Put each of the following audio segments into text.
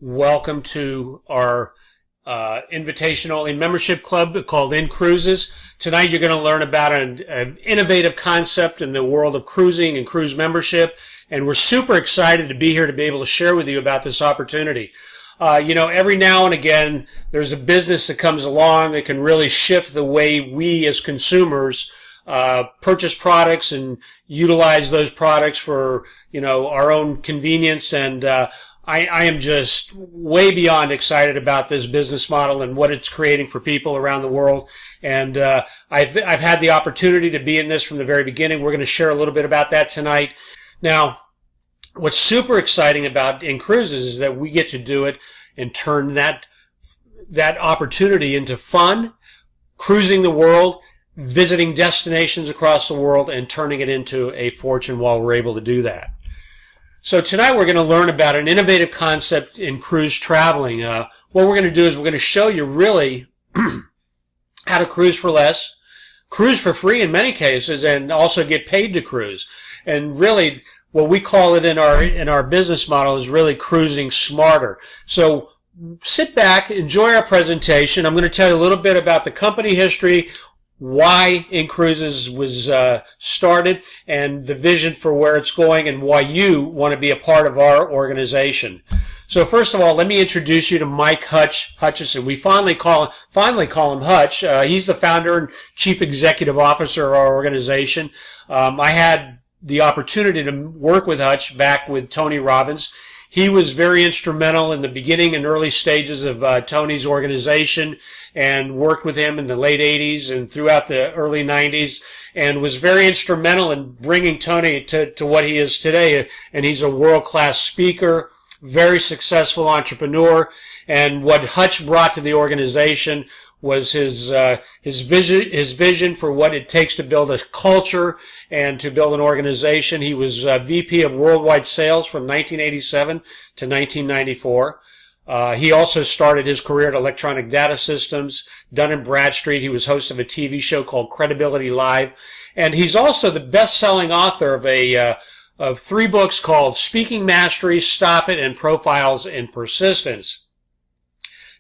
Welcome to our invitation-only membership club called inCruises. Tonight you're going to learn about an innovative concept in the world of cruising and cruise membership, and we're super excited to be here to be able to share with you about this opportunity. Every now and again there's a business that comes along that can really shift the way we as consumers purchase products and utilize those products for, our own convenience. And I am just way beyond excited about this business model and what it's creating for people around the world. And I've had the opportunity to be in this from the very beginning. We're going to share a little bit about that tonight. Now, what's super exciting about inCruises is that we get to do it and turn that opportunity into fun, cruising the world, visiting destinations across the world, and turning it into a fortune while we're able to do that. So tonight we're going to learn about an innovative concept in cruise traveling. What we're going to do is we're going to show you really how to cruise for less, cruise for free in many cases, and also get paid to cruise. And really, what we call it in our business model is really cruising smarter. So sit back, enjoy our presentation. I'm going to tell you a little bit about the company history, why inCruises was started, and the vision for where it's going, and why you want to be a part of our organization. So first of all, let me introduce you to Mike Hutchison. We finally call him Hutch. He's the founder and chief executive officer of our organization. I had the opportunity to work with Hutch back with Tony Robbins. He was very instrumental in the beginning and early stages of Tony's organization, and worked with him in the late 80s and throughout the early 90s, and was very instrumental in bringing Tony to what he is today. And he's a world-class speaker, very successful entrepreneur. And what Hutch brought to the organization was his vision for what it takes to build a culture and to build an organization. He was VP of Worldwide Sales from 1987 to 1994. He also started his career at Electronic Data Systems, Dun & Bradstreet. He was host of a TV show called Credibility Live. And he's also the best-selling author of 3 books called Speaking Mastery, Stop It, and Profiles in Persistence.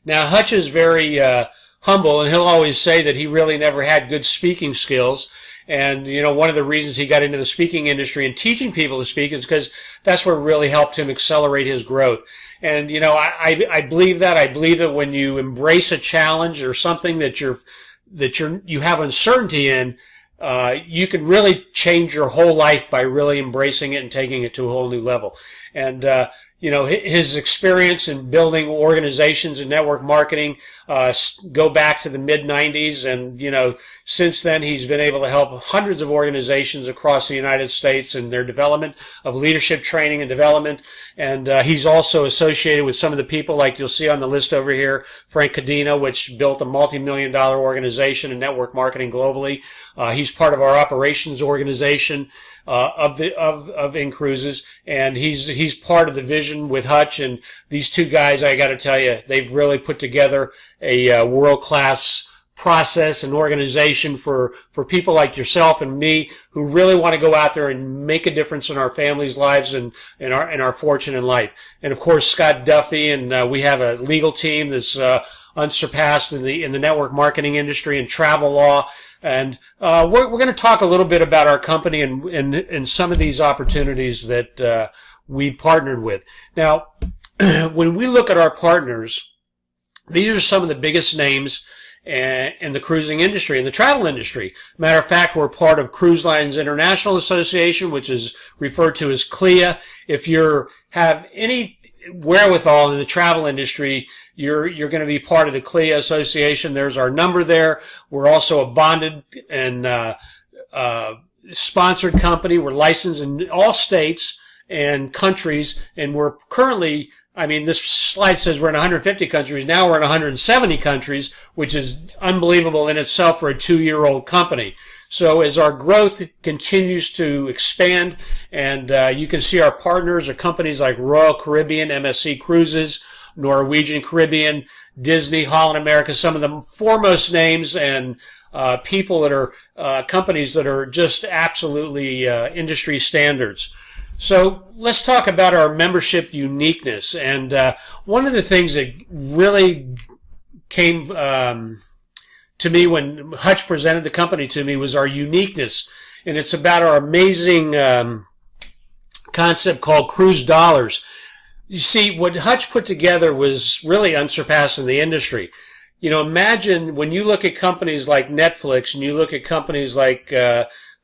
Now, Hutch is very humble, and he'll always say that he really never had good speaking skills. And, one of the reasons he got into the speaking industry and teaching people to speak is because that's what really helped him accelerate his growth. And, I believe that. I believe that when you embrace a challenge or something that you have uncertainty in, you can really change your whole life by really embracing it and taking it to a whole new level. And, his experience in building organizations and network marketing go back to the mid-90s, and since then he's been able to help hundreds of organizations across the United States in their development of leadership training and development. And he's also associated with some of the people like you'll see on the list over here, Frank Cadena, which built a multi-million-dollar organization in network marketing globally. He's part of our operations organization of inCruises, and he's part of the vision with Hutch. And these two guys, I got to tell you, they've really put together a world-class process and organization for people like yourself and me who really want to go out there and make a difference in our families' lives and in our fortune in life. And of course, Scott Duffy, and we have a legal team that's unsurpassed in the network marketing industry and travel law. And we're going to talk a little bit about our company and some of these opportunities that we've partnered with. Now, when we look at our partners, these are some of the biggest names in the cruising industry, in the travel industry. Matter of fact, we're part of Cruise Lines International Association, which is referred to as CLIA. If you have any wherewithal in the travel industry, you're going to be part of the CLIA Association. There's our number there. We're also a bonded and sponsored company. We're licensed in all states and countries, and we're currently, this slide says we're in 150 countries. Now we're in 170 countries, which is unbelievable in itself for a 2-year-old company. So as our growth continues to expand, and you can see our partners are companies like Royal Caribbean, MSC Cruises, Norwegian Caribbean, Disney, Holland America, some of the foremost names and people that are companies that are just absolutely industry standards. So let's talk about our membership uniqueness. And one of the things that really came to me when Hutch presented the company to me was our uniqueness. And it's about our amazing concept called Cruise Dollars. You see, what Hutch put together was really unsurpassed in the industry. You know, imagine when you look at companies like Netflix and you look at companies like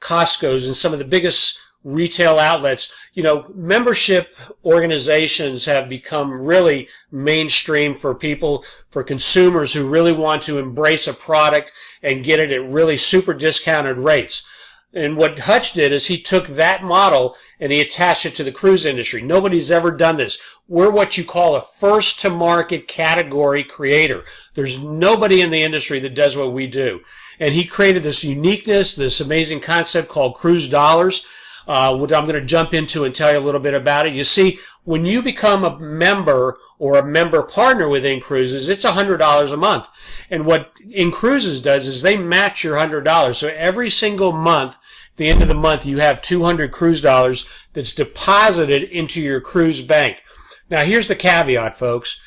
Costco's and some of the biggest retail outlets, you know, membership organizations have become really mainstream for people, for consumers who really want to embrace a product and get it at really super discounted rates. And what Hutch did is he took that model and he attached it to the cruise industry. Nobody's ever done this. We're what you call a first-to-market category creator. There's nobody in the industry that does what we do. And he created this uniqueness, this amazing concept called Cruise Dollars, what I'm going to jump into and tell you a little bit about it. You see, when you become a member or a member partner with inCruises, it's $100 a month. And what inCruises does is they match your $100. So every single month, at the end of the month, you have 200 cruise dollars that's deposited into your cruise bank. Now, here's the caveat, folks.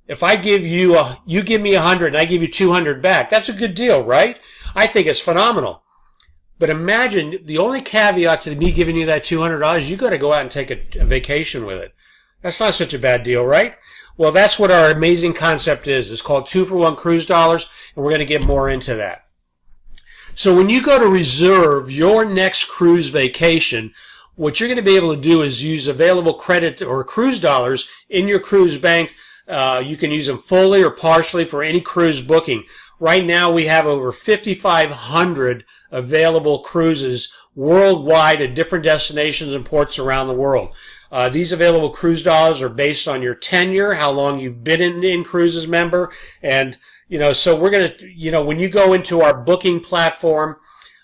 If I give you, you give me 100 and I give you 200 back, that's a good deal, right? I think it's phenomenal. But imagine the only caveat to me giving you that $200, you got to go out and take a vacation with it. That's not such a bad deal, right? Well, that's what our amazing concept is. It's called 2-for-1 Cruise Dollars, and we're going to get more into that. So when you go to reserve your next cruise vacation, what you're going to be able to do is use available credit or cruise dollars in your cruise bank. You can use them fully or partially for any cruise booking. Right now, we have over 5,500 available cruises worldwide at different destinations and ports around the world. These available cruise dollars are based on your tenure, how long you've been an inCruises member, and so we're going to, when you go into our booking platform,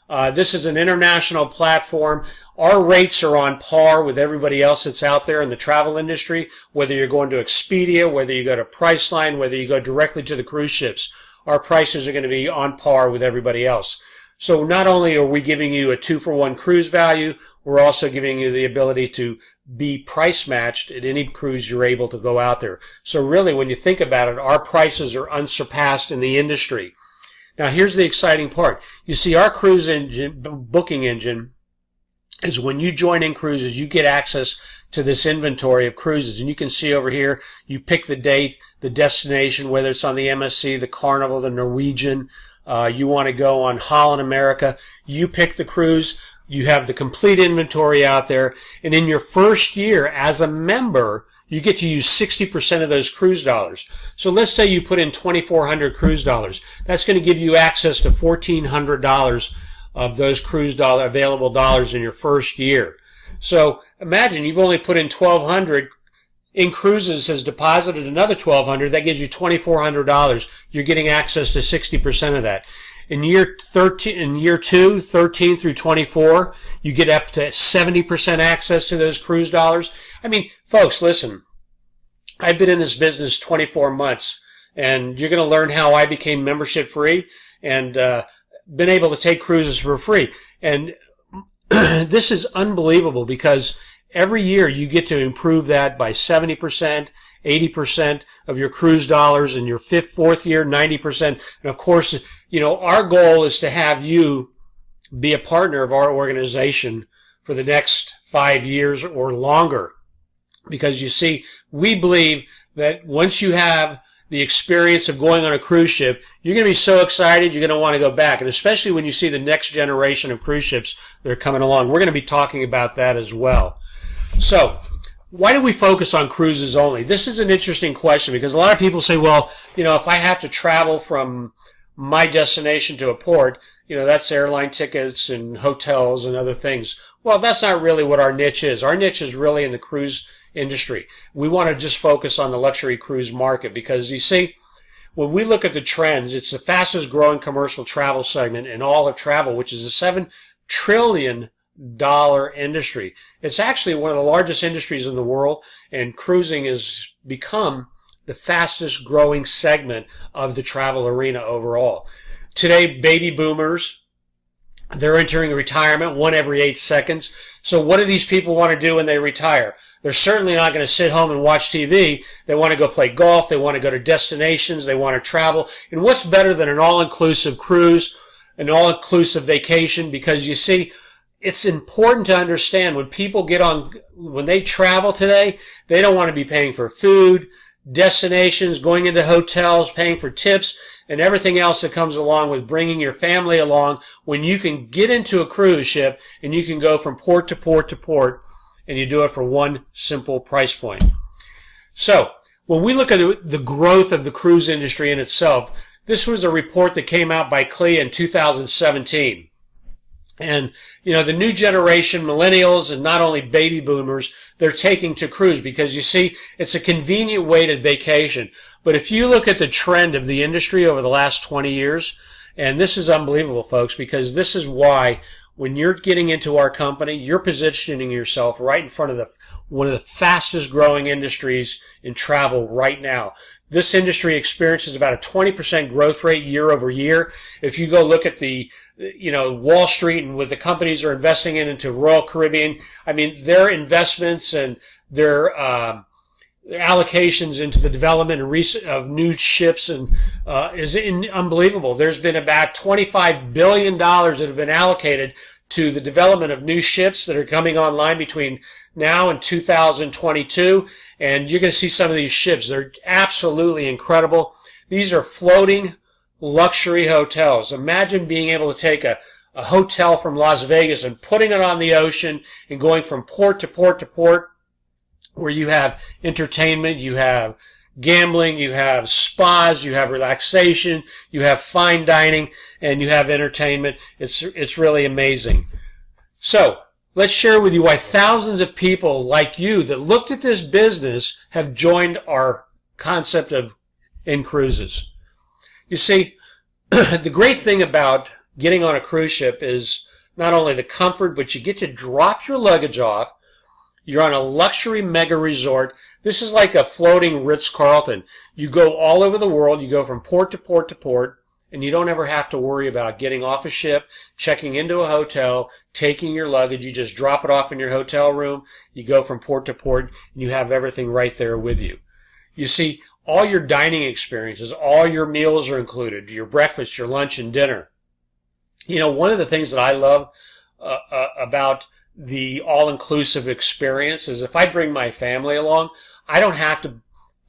this is an international platform. Our rates are on par with everybody else that's out there in the travel industry, whether you're going to Expedia, whether you go to Priceline, whether you go directly to the cruise ships. Our prices are going to be on par with everybody else. So not only are we giving you a 2-for-1 cruise value, we're also giving you the ability to be price matched at any cruise you're able to go out there. So really, when you think about it, our prices are unsurpassed in the industry. Now, here's the exciting part. You see, our cruise engine, booking engine, is when you join inCruises, you get access to this inventory of cruises. And you can see over here, you pick the date, the destination, whether it's on the MSC, the Carnival, the Norwegian, you want to go on Holland America. You pick the cruise. You have the complete inventory out there. And in your first year as a member, you get to use 60% of those cruise dollars. So let's say you put in 2,400 cruise dollars. That's going to give you access to $1,400 of those cruise dollar available dollars in your first year. So imagine you've only put in 1,200. inCruises has deposited another 1,200. That gives you $2,400. You're getting access to 60% of that. In year 2, 13 through 24, you get up to 70% access to those cruise dollars. I mean, folks, listen, I've been in this business 24 months, and you're going to learn how I became membership free and been able to take cruises for free. And this is unbelievable because every year you get to improve that by 70%, 80% of your cruise dollars, in your fourth year, 90%. And of course, our goal is to have you be a partner of our organization for the next 5 years or longer. Because you see, we believe that once you have the experience of going on a cruise ship, you're going to be so excited you're going to want to go back. And especially when you see the next generation of cruise ships that are coming along. We're going to be talking about that as well. So, why do we focus on cruises only? This is an interesting question because a lot of people say, well, if I have to travel from my destination to a port, that's airline tickets and hotels and other things. Well, that's not really what our niche is. Our niche is really in the cruise industry. We want to just focus on the luxury cruise market because, you see, when we look at the trends, it's the fastest growing commercial travel segment in all of travel, which is a $7 trillion industry. It's actually one of the largest industries in the world, and cruising has become the fastest growing segment of the travel arena overall. Today, baby boomers They're entering retirement, one every 8 seconds. So what do these people want to do when they retire? They're certainly not going to sit home and watch TV. They want to go play golf. They want to go to destinations. They want to travel. And what's better than an all-inclusive cruise, an all-inclusive vacation? Because you see, it's important to understand when they travel today, they don't want to be paying for food, destinations, going into hotels, paying for tips, and everything else that comes along with bringing your family along, when you can get into a cruise ship and you can go from port to port to port, and you do it for one simple price point. So when we look at the growth of the cruise industry in itself, this was a report that came out by CLIA in 2017. And, the new generation, millennials, and not only baby boomers, they're taking to cruise because, you see, it's a convenient way to vacation. But if you look at the trend of the industry over the last 20 years, and this is unbelievable, folks, because this is why when you're getting into our company, you're positioning yourself right in front of one of the fastest growing industries in travel right now. This industry experiences about a 20% growth rate year over year. If you go look at the Wall Street and what the companies are investing into Royal Caribbean, I mean, their investments and their allocations into the development of new ships and is unbelievable. There's been about $25 billion that have been allocated to the development of new ships that are coming online between now and 2022. And you're going to see some of these ships. They're absolutely incredible. These are floating luxury hotels. Imagine being able to take a hotel from Las Vegas and putting it on the ocean and going from port to port to port, where you have entertainment, you have gambling, you have spas, you have relaxation, you have fine dining, and you have entertainment. It's really amazing. So let's share with you why thousands of people like you that looked at this business have joined our concept of inCruises. You see, the great thing about getting on a cruise ship is not only the comfort, but you get to drop your luggage off. You're on a luxury mega resort. This is like a floating Ritz-Carlton. You go all over the world. You go from port to port to port, and you don't ever have to worry about getting off a ship, checking into a hotel, taking your luggage. You just drop it off in your hotel room. You go from port to port, and you have everything right there with you. You see, all your dining experiences, all your meals are included, your breakfast, your lunch, and dinner. One of the things that I love about the all-inclusive experience is if I bring my family along, I don't have to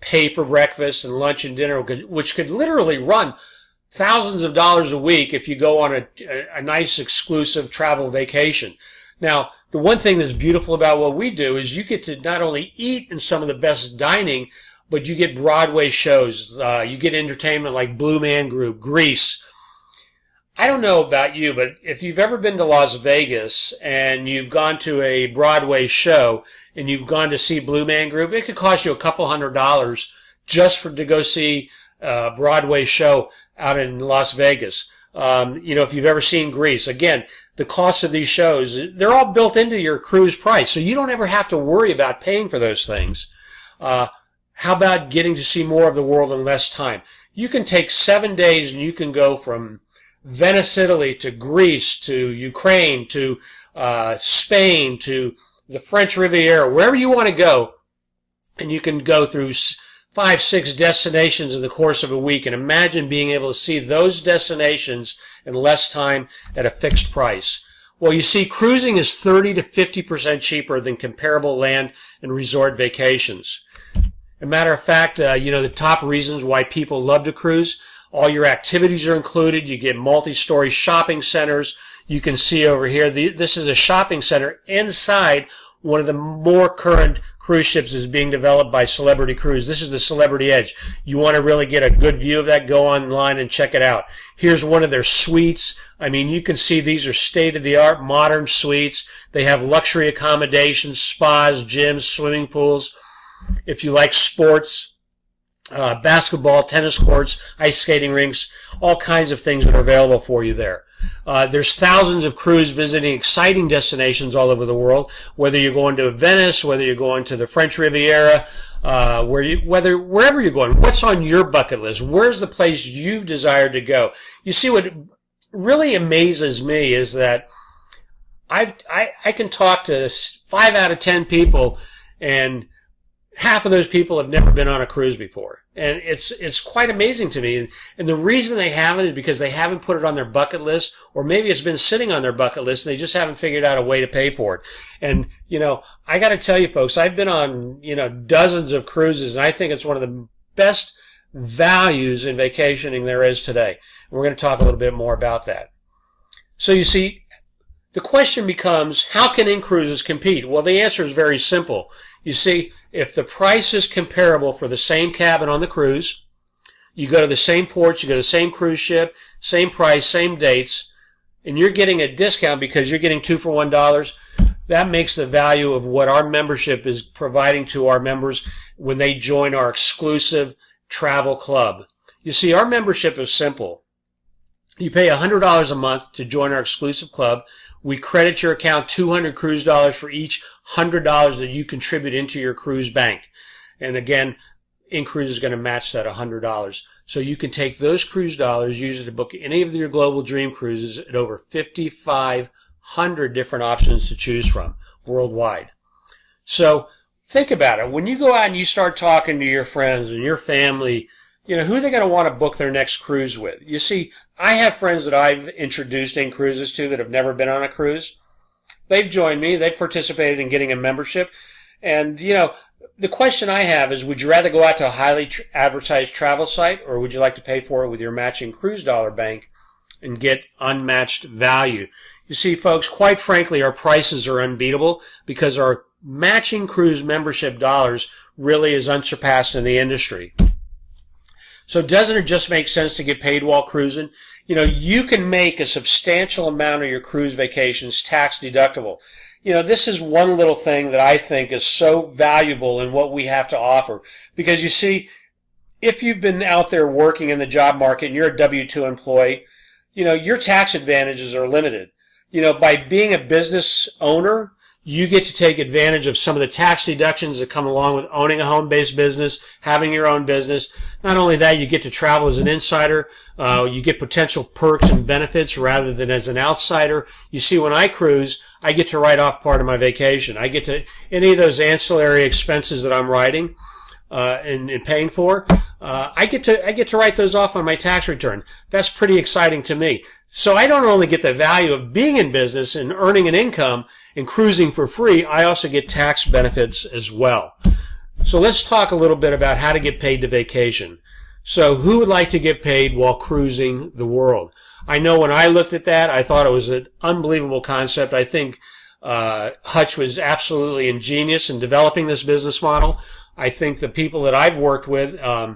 pay for breakfast and lunch and dinner, which could literally run thousands of dollars a week if you go on a nice exclusive travel vacation. Now, the one thing that's beautiful about what we do is you get to not only eat in some of the best dining, but you get Broadway shows. You get entertainment like Blue Man Group, Grease. I don't know about you, but if you've ever been to Las Vegas and you've gone to a Broadway show and you've gone to see Blue Man Group, it could cost you a couple $100 just to go see a Broadway show out in Las Vegas. If you've ever seen Grease, again, the cost of these shows, they're all built into your cruise price, so you don't ever have to worry about paying for those things. How about getting to see more of the world in less time? You can take 7 days and you can go from Venice, Italy, to Greece, to Ukraine, to Spain, to the French Riviera, wherever you want to go, and you can go through 5, 6 destinations in the course of a week, and imagine being able to see those destinations in less time at a fixed price. Well, you see, cruising is 30 to 50% cheaper than comparable land and resort vacations. As a matter of fact, the top reasons why people love to cruise, all your activities are included. You get multi-story shopping centers. You can see over here, this is a shopping center inside one of the more current cruise ships is being developed by Celebrity Cruise. This is the Celebrity Edge. You want to really get a good view of that, go online and check it out. Here's one of their suites. I mean, you can see these are state-of-the-art modern suites. They have luxury accommodations, spas, gyms, swimming pools. If you like sports, basketball, tennis courts, ice skating rinks, all kinds of things that are available for you there. There's thousands of crews visiting exciting destinations all over the world, whether you're going to Venice, whether you're going to the French Riviera, wherever you're going. What's on your bucket list? Where's the place you've desired to go? You see, what really amazes me is that I can talk to 5 out of 10 people, and half of those people have never been on a cruise before. And it's quite amazing to me. And the reason they haven't is because they haven't put it on their bucket list, or maybe it's been sitting on their bucket list and they just haven't figured out a way to pay for it. And, I got to tell you folks, I've been on, dozens of cruises, and I think it's one of the best values in vacationing there is today. And we're going to talk a little bit more about that. So you see, the question becomes, how can inCruises compete? Well, the answer is very simple. You see, if the price is comparable for the same cabin on the cruise, you go to the same ports, you go to the same cruise ship, same price, same dates, and you're getting a discount because you're getting 2 for $1, that makes the value of what our membership is providing to our members when they join our exclusive travel club. You see, our membership is simple. You pay $100 a month to join our exclusive club. We credit your account $200 cruise dollars for each $100 that you contribute into your cruise bank. And again, inCruises is going to match that $100. So you can take those cruise dollars, use it to book any of your global dream cruises at over 5,500 different options to choose from worldwide. So think about it. When you go out and you start talking to your friends and your family, who are they going to want to book their next cruise with? You see, I have friends that I've introduced inCruises to that have never been on a cruise. They've joined me. They've participated in getting a membership. And, the question I have is, would you rather go out to a highly advertised travel site, or would you like to pay for it with your matching cruise dollar bank and get unmatched value? You see, folks, quite frankly, our prices are unbeatable because our matching cruise membership dollars really is unsurpassed in the industry. So doesn't it just make sense to get paid while cruising? You can make a substantial amount of your cruise vacations tax deductible. This is one little thing that I think is so valuable in what we have to offer. Because you see, if you've been out there working in the job market and you're a W-2 employee, your tax advantages are limited. By being a business owner, you get to take advantage of some of the tax deductions that come along with owning a home-based business, having your own business. Not only that, you get to travel as an insider. You get potential perks and benefits rather than as an outsider. You see, when I cruise, I get to write off part of my vacation. I get to, any of those ancillary expenses that I'm writing and paying for, I get to write those off on my tax return. That's pretty exciting to me. So I don't only get the value of being in business and earning an income and cruising for free, I also get tax benefits as well. So let's talk a little bit about how to get paid to vacation. So who would like to get paid while cruising the world? I know when I looked at that, I thought it was an unbelievable concept. I think Hutch was absolutely ingenious in developing this business model. I think the people that I've worked with, I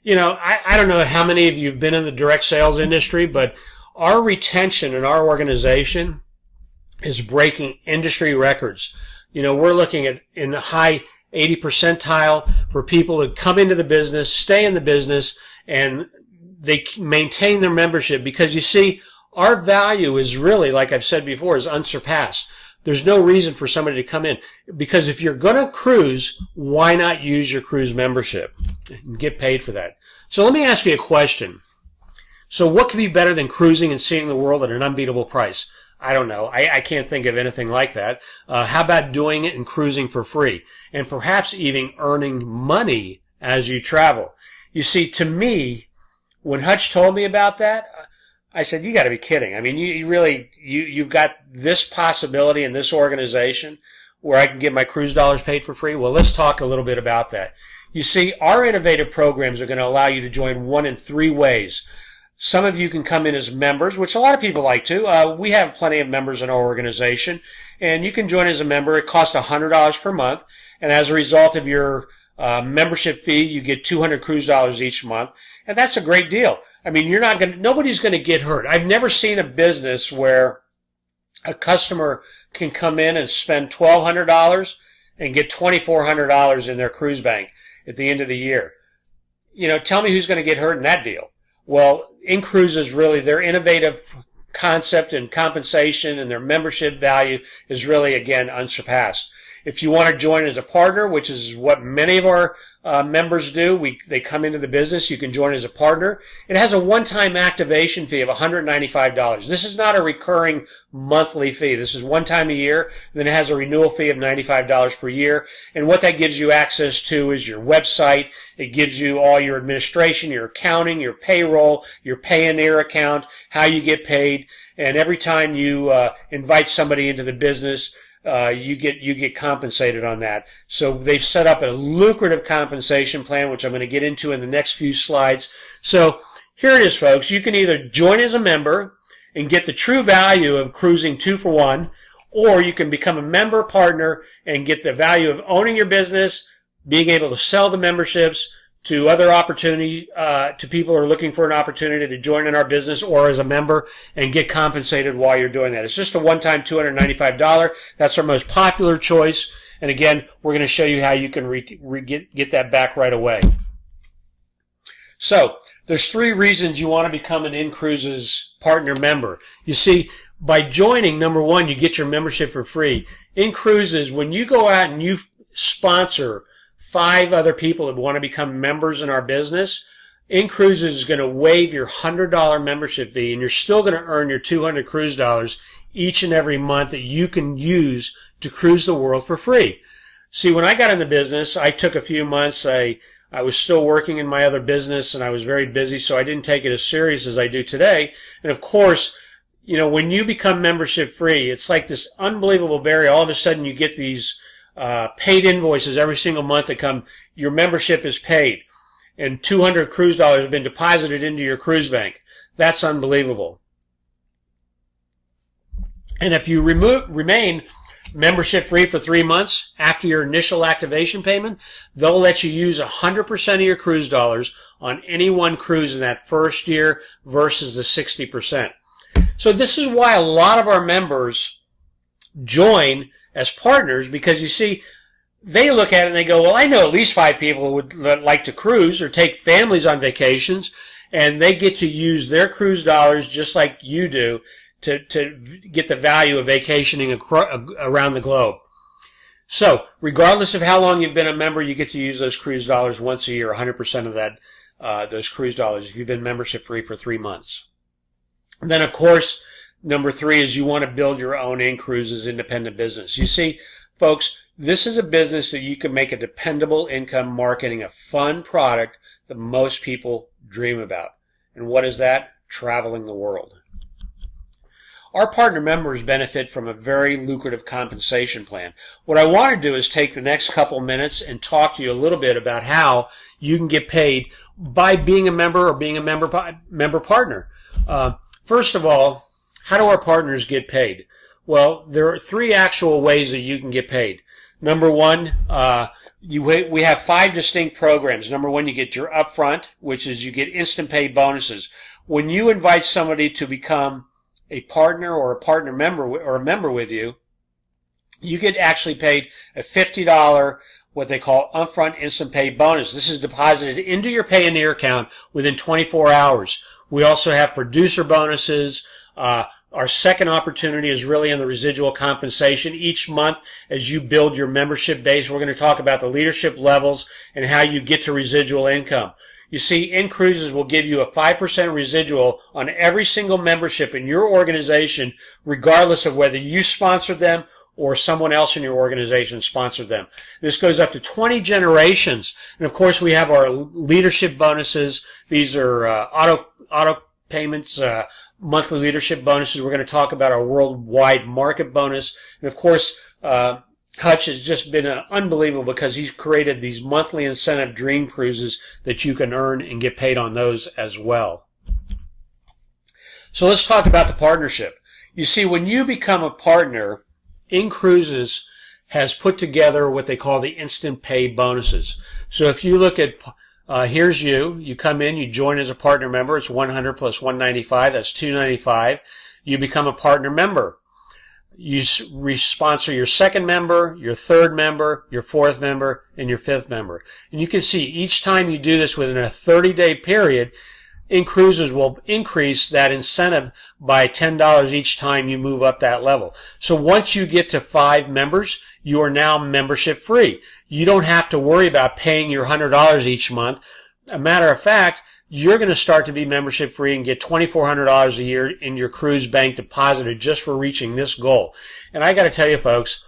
don't know how many of you have been in the direct sales industry, but our retention in our organization is breaking industry records. We're looking at in the high 80 percentile for people that come into the business, stay in the business, and they maintain their membership because you see, our value is really, like I've said before, is unsurpassed. There's no reason for somebody to come in because if you're going to cruise, why not use your cruise membership and get paid for that? So let me ask you a question. So what could be better than cruising and seeing the world at an unbeatable price? I don't know. I can't think of anything like that. How about doing it and cruising for free? And perhaps even earning money as you travel. You see, to me, when Hutch told me about that, I said, you got to be kidding. I mean, you've got this possibility in this organization where I can get my cruise dollars paid for free? Well, let's talk a little bit about that. You see, our innovative programs are going to allow you to join one in 3 ways. Some of you can come in as members, which a lot of people like to. We have plenty of members in our organization, and you can join as a member. It costs $100 per month, and as a result of your membership fee, you get $200 cruise dollars each month, and that's a great deal. I mean, nobody's going to get hurt. I've never seen a business where a customer can come in and spend $1,200 and get $2,400 in their cruise bank at the end of the year. Tell me who's going to get hurt in that deal. Well, inCruises really, their innovative concept and compensation and their membership value is really, again, unsurpassed. If you want to join as a partner, which is what many of our members do. They come into the business. You can join as a partner. It has a one-time activation fee of $195. This is not a recurring monthly fee. This is one time a year. And then it has a renewal fee of $95 per year. And what that gives you access to is your website. It gives you all your administration, your accounting, your payroll, your Payoneer account, how you get paid. And every time you invite somebody into the business, you get compensated on that. So they've set up a lucrative compensation plan, which I'm going to get into in the next few slides. So here it is, folks. You can either join as a member and get the true value of cruising 2 for 1, or you can become a member partner and get the value of owning your business, being able to sell the memberships to other opportunity, to people who are looking for an opportunity to join in our business or as a member and get compensated while you're doing that. It's just a one-time $295. That's our most popular choice. And again, we're going to show you how you can get that back right away. So there's 3 reasons you want to become an inCruises partner member. You see, by joining, number 1, you get your membership for free. inCruises, when you go out and you sponsor 5 other people that want to become members in our business, inCruises is going to waive your $100 membership fee, and you're still going to earn your 200 cruise dollars each and every month that you can use to cruise the world for free. See, when I got in the business, I took a few months. I was still working in my other business, and I was very busy, so I didn't take it as serious as I do today. And of course, you know, when you become membership free, it's like this unbelievable barrier. All of a sudden, you get these paid invoices every single month that come, your membership is paid, and 200 cruise dollars have been deposited into your cruise bank. That's unbelievable. And if you remain membership free for 3 months after your initial activation payment, they'll let you use 100% of your cruise dollars on any one cruise in that first year versus the 60%. So this is why a lot of our members join as partners, because you see, they look at it and they go, well, I know at least 5 people who would like to cruise or take families on vacations, and they get to use their cruise dollars just like you do to get the value of vacationing around the globe. So regardless of how long you've been a member, you get to use those cruise dollars once a year, 100% of that, those cruise dollars, if you've been membership free for 3 months. And then, of course, number 3 is you want to build your own inCruises independent business. You see, folks, this is a business that you can make a dependable income marketing a fun product that most people dream about. And what is that? Traveling the world. Our partner members benefit from a very lucrative compensation plan. What I want to do is take the next couple minutes and talk to you a little bit about how you can get paid by being a member or being a member partner. First of all, how do our partners get paid? Well, there are 3 actual ways that you can get paid. Number 1, we have 5 distinct programs. Number 1, you get your upfront, which is you get instant pay bonuses. When you invite somebody to become a partner or a partner member or a member with you, you get actually paid a $50, what they call upfront instant pay bonus. This is deposited into your Payoneer account within 24 hours. We also have producer bonuses. Our second opportunity is really in the residual compensation. Each month, as you build your membership base, we're going to talk about the leadership levels and how you get to residual income. You see, inCruises will give you a 5% residual on every single membership in your organization, regardless of whether you sponsored them or someone else in your organization sponsored them. This goes up to 20 generations. And of course, we have our leadership bonuses. These are auto payments, monthly leadership bonuses. We're going to talk about our worldwide market bonus. And of course, Hutch has just been unbelievable because he's created these monthly incentive dream cruises that you can earn and get paid on those as well. So let's talk about the partnership. You see, when you become a partner, inCruises has put together what they call the instant pay bonuses. So if you look at, here's you come in, you join as a partner member, it's 100 plus 195, that's 295. You become a partner member. You sponsor your second member, your third member, your fourth member, and your fifth member. And you can see each time you do this within a 30-day period, inCruises will increase that incentive by $10 each time you move up that level. So once you get to 5 members, you are now membership free. You don't have to worry about paying your $100 each month. A matter of fact, you're going to start to be membership free and get $2,400 a year in your cruise bank deposited just for reaching this goal. And I got to tell you, folks,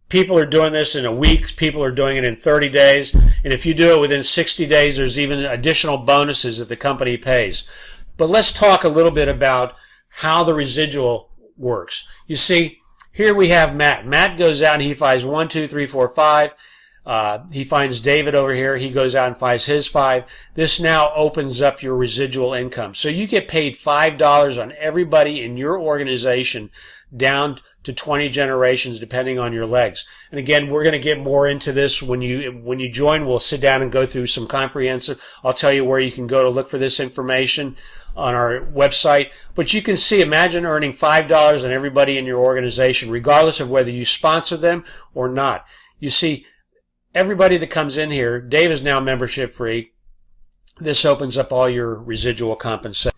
people are doing this in a week. People are doing it in 30 days. And if you do it within 60 days, there's even additional bonuses that the company pays. But let's talk a little bit about how the residual works. You see, here we have Matt. Matt goes out and he finds 1, 2, 3, 4, 5. He finds David over here. He goes out and finds his 5. This now opens up your residual income. So you get paid $5 on everybody in your organization down to 20 generations, depending on your legs. And again, we're going to get more into this when you join. We'll sit down and go through some comprehensive. I'll tell you where you can go to look for this information on our website. But you can see, imagine earning $5 on everybody in your organization, regardless of whether you sponsor them or not. You see, everybody that comes in here, Dave is now membership free. This opens up all your residual compensation.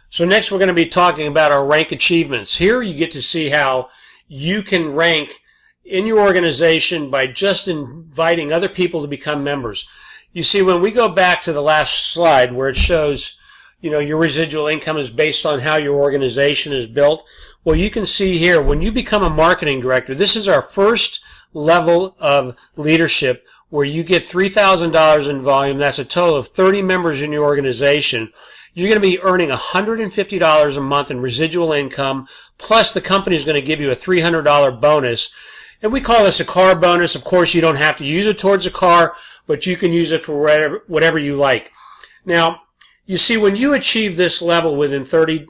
So next we're going to be talking about our rank achievements. Here you get to see how you can rank in your organization by just inviting other people to become members. You see, when we go back to the last slide where it shows, your residual income is based on how your organization is built. Well, you can see here, when you become a marketing director, this is our first level of leadership where you get $3,000 in volume. That's a total of 30 members in your organization. You're going to be earning $150 a month in residual income, plus the company is going to give you a $300 bonus. And we call this a car bonus. Of course, you don't have to use it towards a car, but you can use it for whatever you like. Now, you see, when you achieve this level within 60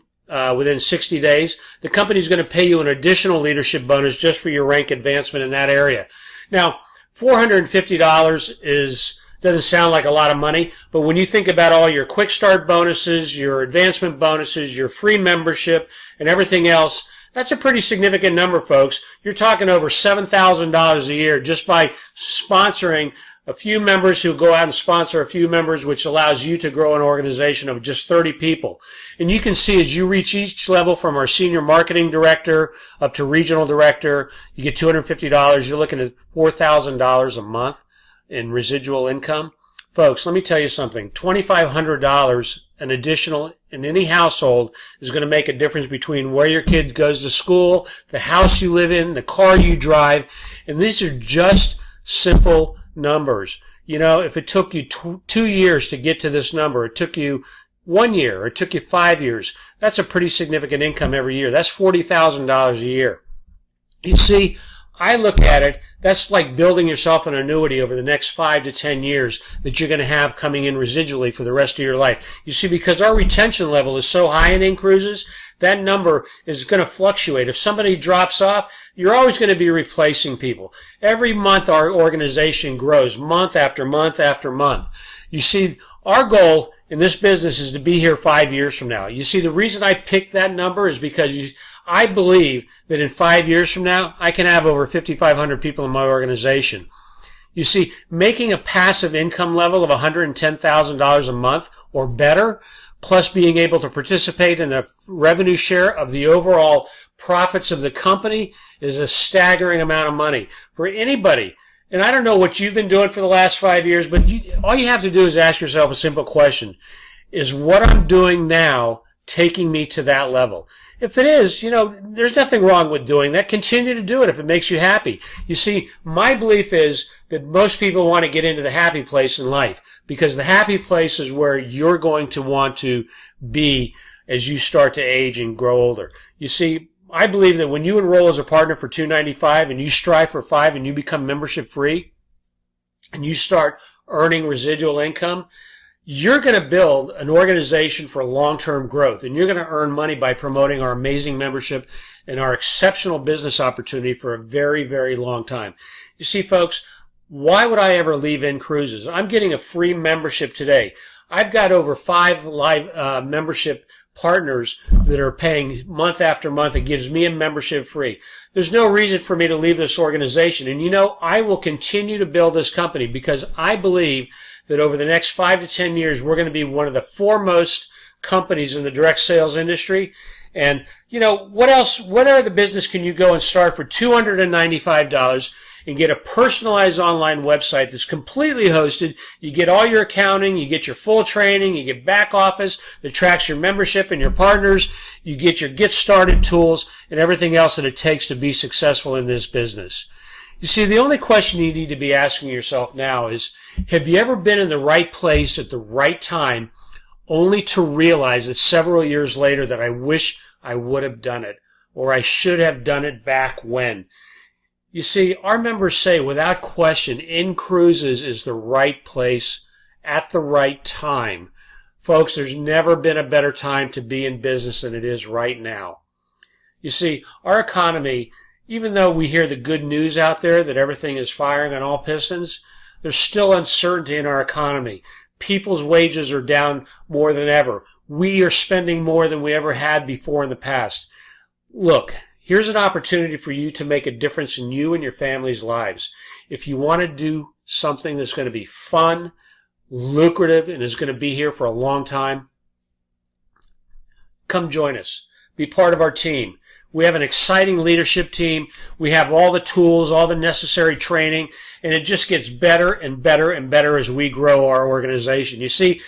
days, the company is going to pay you an additional leadership bonus just for your rank advancement in that area. Now, $450 doesn't sound like a lot of money, but when you think about all your quick start bonuses, your advancement bonuses, your free membership, and everything else, that's a pretty significant number, folks. You're talking over $7,000 a year just by sponsoring a few members who go out and sponsor a few members, which allows you to grow an organization of just 30 people. And you can see as you reach each level from our senior marketing director up to regional director, you get $250. You're looking at $4,000 a month in residual income. Folks, let me tell you something. $2,500 an additional in any household is going to make a difference between where your kid goes to school, the house you live in, the car you drive. And these are just simple numbers. If it took you 2 years to get to this number, it took you 1 year, or it took you 5 years, that's a pretty significant income every year. That's $40,000 a year. You see, I look at it, that's like building yourself an annuity over the next 5 to 10 years that you're going to have coming in residually for the rest of your life. You see, because our retention level is so high in inCruises, that number is going to fluctuate. If somebody drops off, you're always going to be replacing people. Every month our organization grows, month after month after month. You see, our goal in this business is to be here 5 years from now. You see, the reason I picked that number is because I believe that in 5 years from now, I can have over 5,500 people in my organization. You see, making a passive income level of $110,000 a month or better, plus being able to participate in the revenue share of the overall profits of the company is a staggering amount of money for anybody. And I don't know what you've been doing for the last 5 years, but all you have to do is ask yourself a simple question. Is what I'm doing now taking me to that level? If it is, there's nothing wrong with doing that. Continue to do it if it makes you happy. You see, my belief is that most people want to get into the happy place in life because the happy place is where you're going to want to be as you start to age and grow older. You see, I believe that when you enroll as a partner for $295 and you strive for $5 and you become membership free and you start earning residual income, you're going to build an organization for long-term growth, and you're going to earn money by promoting our amazing membership and our exceptional business opportunity for a very, very long time. You see, folks, why would I ever leave inCruises? I'm getting a free membership today. I've got over 5 live membership partners that are paying month after month. It gives me a membership free. There's no reason for me to leave this organization. And I will continue to build this company because I believe that over the next 5 to 10 years, we're going to be one of the foremost companies in the direct sales industry. And, you know, what else, what other business can you go and start for $295 and get a personalized online website that's completely hosted? You get all your accounting, you get your full training, you get back office that tracks your membership and your partners, you get your get started tools and everything else that it takes to be successful in this business. You see, the only question you need to be asking yourself now is, have you ever been in the right place at the right time only to realize that several years later that I wish I would have done it, or I should have done it back when? You see, our members say without question, inCruises is the right place at the right time. Folks, there's never been a better time to be in business than it is right now. You see, our economy, even though we hear the good news out there that everything is firing on all pistons, there's still uncertainty in our economy. People's wages are down more than ever. We are spending more than we ever had before in the past. Look, here's an opportunity for you to make a difference in you and your family's lives. If you want to do something that's going to be fun, lucrative, and is going to be here for a long time, come join us. Be part of our team. We have an exciting leadership team. We have all the tools, all the necessary training, and it just gets better and better and better as we grow our organization. You see,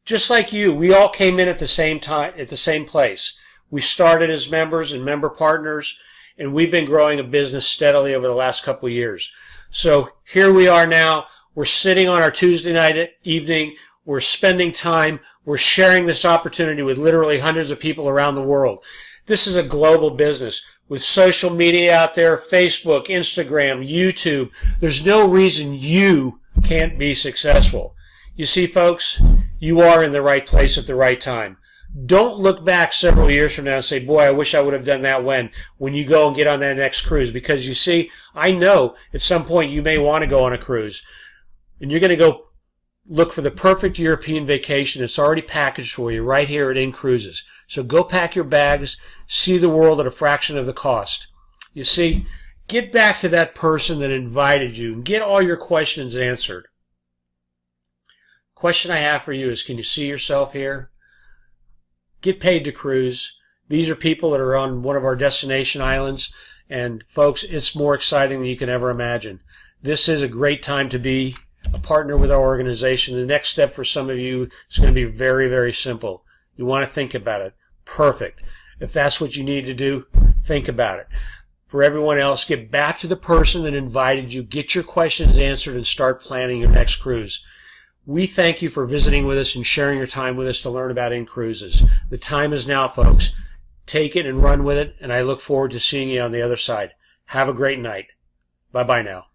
just like you, we all came in at the same time, at the same place. We started as members and member partners, and we've been growing a business steadily over the last couple of years. So here we are now. We're sitting on our Tuesday night evening. We're spending time. We're sharing this opportunity with literally hundreds of people around the world. This is a global business with social media out there, Facebook, Instagram, YouTube. There's no reason you can't be successful. You see, folks, you are in the right place at the right time. Don't look back several years from now and say, boy, I wish I would have done that when you go and get on that next cruise. Because you see, I know at some point you may want to go on a cruise. And you're going to go look for the perfect European vacation. It's already packaged for you right here at inCruises. So go pack your bags, see the world at a fraction of the cost. You see, get back to that person that invited you and get all your questions answered. Question I have for you is, can you see yourself here? Get paid to cruise. These are people that are on one of our destination islands. And folks, it's more exciting than you can ever imagine. This is a great time to be a partner with our organization. The next step for some of you is going to be very, very simple. You want to think about it. Perfect. If that's what you need to do, think about it. For everyone else, get back to the person that invited you. Get your questions answered and start planning your next cruise. We thank you for visiting with us and sharing your time with us to learn about inCruises. The time is now, folks. Take it and run with it, and I look forward to seeing you on the other side. Have a great night. Bye-bye now.